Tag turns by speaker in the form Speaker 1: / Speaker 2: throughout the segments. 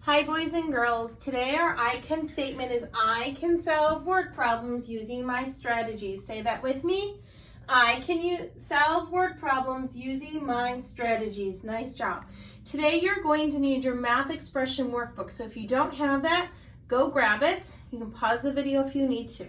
Speaker 1: Hi boys and girls, today our I can statement is I can solve word problems using my strategies. Say that with me. I can solve word problems using my strategies. Nice job. Today you're going to need your math expression workbook. So if you don't have that, go grab it. You can pause the video if you need to.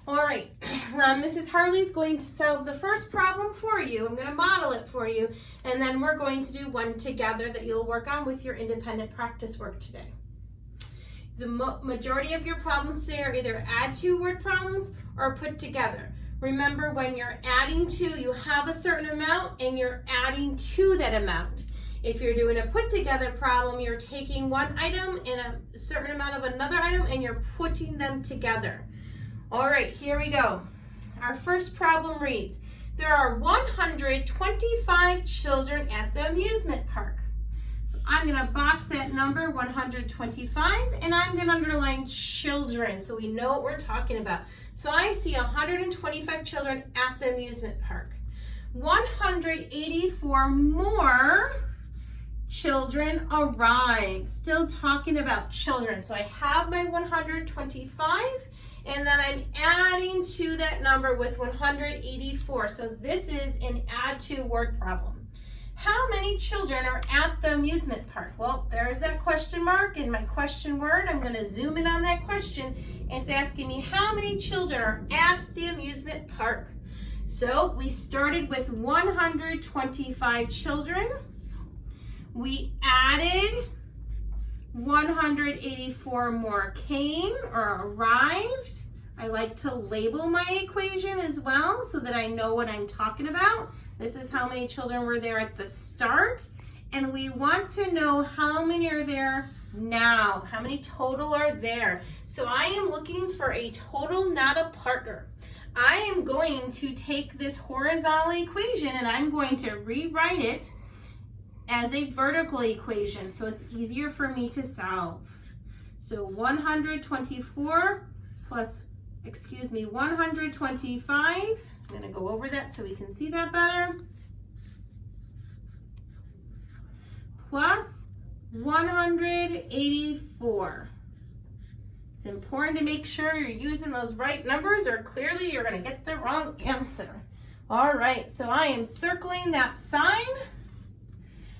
Speaker 1: All right, Mrs. Harley's going to solve the first problem for you. I'm going to model it for you, and then we're going to do one together that you'll work on with your independent practice work today. The majority of your problems today are either add to word problems or put together. Remember, when you're adding to, you have a certain amount and you're adding to that amount. If you're doing a put together problem, you're taking one item and a certain amount of another item and you're putting them together. All right, here we go. Our first problem reads, there are 125 children at the amusement park. So I'm going to box that number 125 and I'm going to underline children so we know what we're talking about. So I see 125 children at the amusement park. 184 more children arrive. Still talking about children. So I have my 125 and then I'm adding to that number with 184. So this is an add to word problem. How many children are at the amusement park? Well, there's that question mark in my question word. I'm going to zoom in on that question. It's asking me how many children are at the amusement park. So we started with 125 children. We added 184 more came or arrived. I like to label my equation as well so that I know what I'm talking about. This is how many children were there at the start. And we want to know how many are there now. How many total are there? So I am looking for a total, not a partner. I am going to take this horizontal equation and I'm going to rewrite it as a vertical equation so it's easier for me to solve. So 125, I'm going to go over that so we can see that better, plus 184. It's important to make sure you're using those right numbers or clearly you're going to get the wrong answer. All right, so I am circling that sign.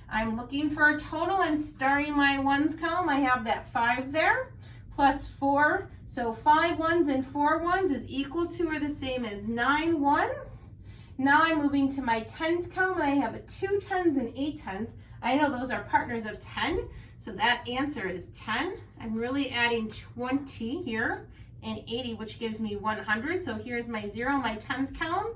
Speaker 1: I'm looking for a total and starting my ones column. I have that 5 there, plus 4. So 5 ones and 4 ones is equal to or the same as 9 ones. Now I'm moving to my tens column and I have a 2 tens and 8 tens. I know those are partners of 10, so that answer is 10. I'm really adding 20 here and 80, which gives me 100. So here's my 0, my tens column.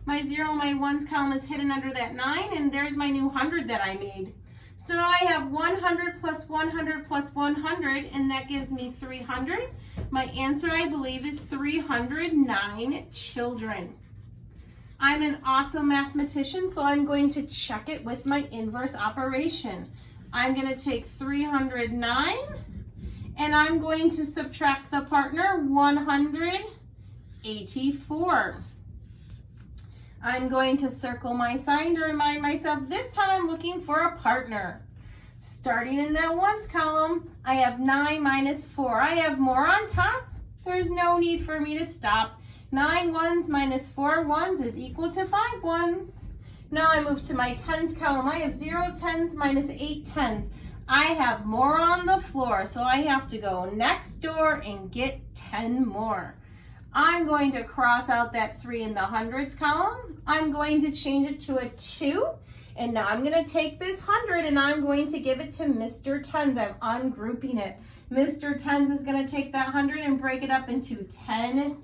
Speaker 1: My 0, my ones column is hidden under that 9, and there's my new 100 that I made. So now I have 100 plus 100 plus 100, and that gives me 300. My answer, I believe, is 309 children. I'm an awesome mathematician, so I'm going to check it with my inverse operation. I'm going to take 309, and I'm going to subtract the partner, 184. I'm going to circle my sign to remind myself this time I'm looking for a partner. Starting in that ones column, I have 9 minus 4. I have more on top. There's no need for me to stop. 9 ones minus 4 ones is equal to 5 ones. Now I move to my tens column. I have 0 tens minus 8 tens. I have more on the floor, so I have to go next door and get 10 more. I'm going to cross out that 3 in the hundreds column. I'm going to change it to a 2. And now I'm going to take this 100 and I'm going to give it to Mr. Tens. I'm ungrouping it. Mr. Tens is going to take that 100 and break it up into 10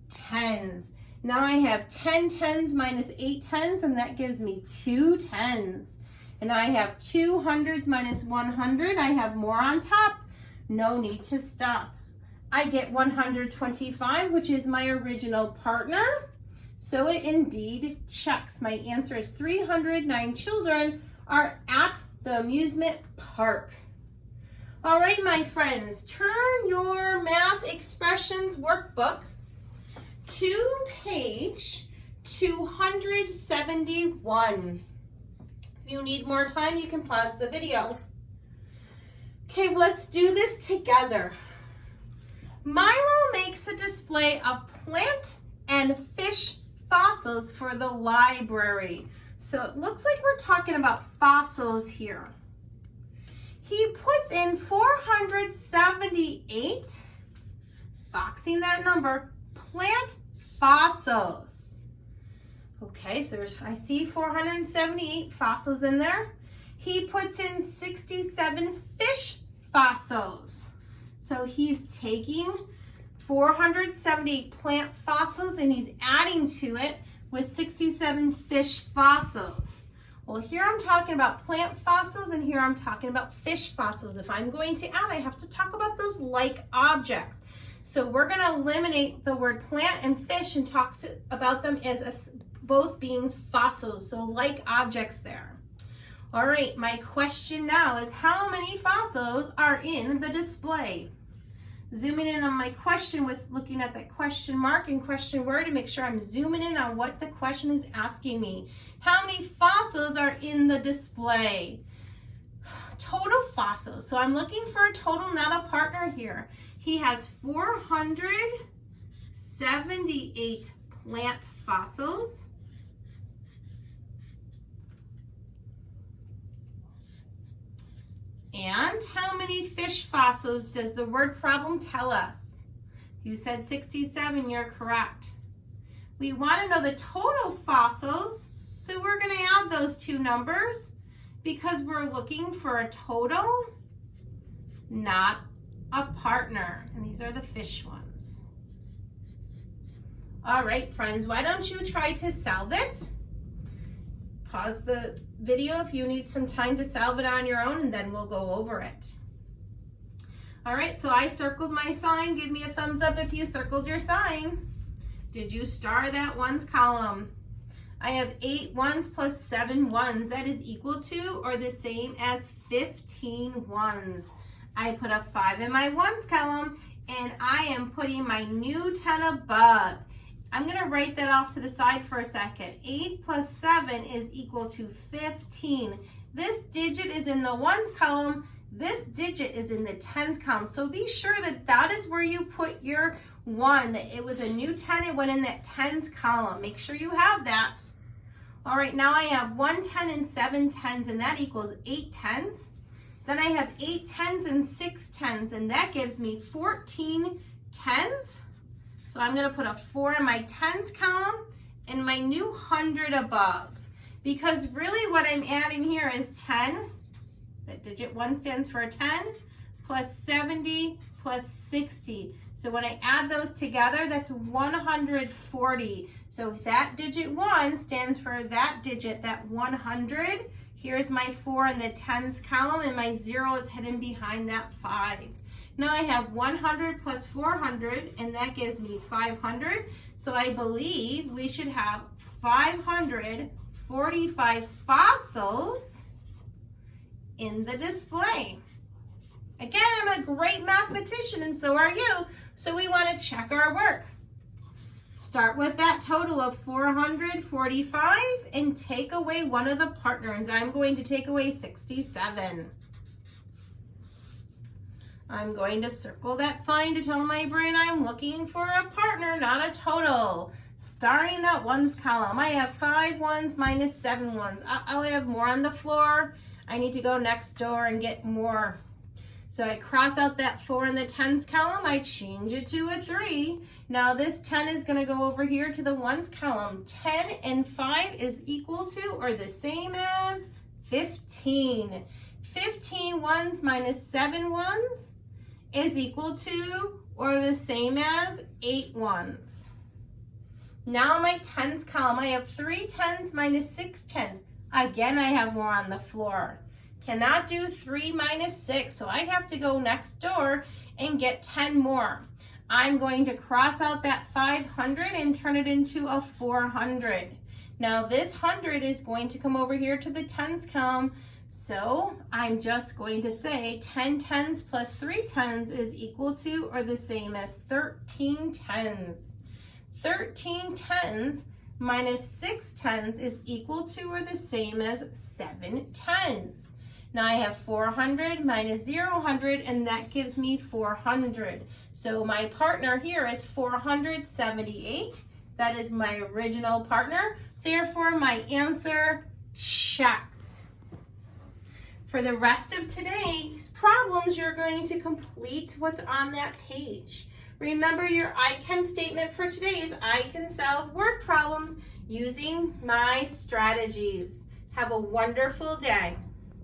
Speaker 1: tens. Now I have 10 tens minus 8 tens, and that gives me 2 tens. And I have 2 hundreds minus 100. I have more on top. No need to stop. I get 125, which is my original partner. So it indeed checks. My answer is 309 children are at the amusement park. All right, my friends, turn your math expressions workbook to page 271. If you need more time, you can pause the video. Okay, let's do this together. Milo makes a display of plant and fish fossils for the library. So it looks like we're talking about fossils here. He puts in 478, boxing that number, plant fossils. Okay, so I see 478 fossils in there. He puts in 67 fish fossils. So he's taking 478 plant fossils and he's adding to it with 67 fish fossils. Well, here I'm talking about plant fossils and here I'm talking about fish fossils. If I'm going to add, I have to talk about those like objects. So we're going to eliminate the word plant and fish and talk about them as both being fossils, so like objects there. All right, my question now is how many fossils are in the display? Zooming in on my question with looking at that question mark and question word to make sure I'm zooming in on what the question is asking me. How many fossils are in the display? Total fossils. So I'm looking for a total, not a partner here. He has 478 plant fossils. And how many fish fossils does the word problem tell us? You said 67, you're correct. We want to know the total fossils, so we're going to add those two numbers because we're looking for a total, not a partner. And these are the fish ones. All right, friends, why don't you try to solve it? Pause the video if you need some time to solve it on your own, and then we'll go over it. All right, so I circled my sign. Give me a thumbs up if you circled your sign. Did you star that ones column? I have 8 ones plus 7 ones. That is equal to or the same as 15 ones. I put a 5 in my ones column, and I am putting my new 10 above. I'm going to write that off to the side for a second. 8 plus 7 is equal to 15. This digit is in the ones column. This digit is in the tens column. So be sure that that is where you put your 1. That it was a new 10. It went in that tens column. Make sure you have that. All right, now I have 1 10 and 7 tens, and that equals 8 tens. Then I have 8 tens and 6 tens, and that gives me 14 tens. So I'm going to put a 4 in my tens column and my new 100 above. Because really what I'm adding here is 10. That digit 1 stands for a 10 plus 70 plus 60. So when I add those together, that's 140. So that digit 1 stands for that digit, that 100. Here's my 4 in the tens column, and my 0 is hidden behind that 5. Now I have 100 plus 400, and that gives me 500. So I believe we should have 545 fossils in the display. Again, I'm a great mathematician, and so are you. So we want to check our work. Start with that total of 445 and take away one of the partners. I'm going to take away 67. I'm going to circle that sign to tell my brain I'm looking for a partner, not a total. Starting that ones column, I have 5 ones minus 7 ones. I have more on the floor. I need to go next door and get more. So I cross out that 4 in the tens column. I change it to a 3. Now this 10 is going to go over here to the ones column. 10 and 5 is equal to or the same as 15. 15 ones minus 7 ones is equal to or the same as 8 ones. Now my tens column, I have 3 tens minus 6 tens. Again, I have more on the floor. Cannot do 3 minus 6, so I have to go next door and get 10 more. I'm going to cross out that 500 and turn it into a 400. Now this 100 is going to come over here to the tens column. So I'm just going to say 10 tens plus 3 tens is equal to or the same as 13 tens. 13 tens minus 6 tens is equal to or the same as 7 tens. Now I have 400 minus 0, 100, and that gives me 400. So my partner here is 478. That is my original partner. Therefore, my answer checks. For the rest of today's problems, you're going to complete what's on that page. Remember, your I can statement for today is I can solve word problems using my strategies. Have a wonderful day.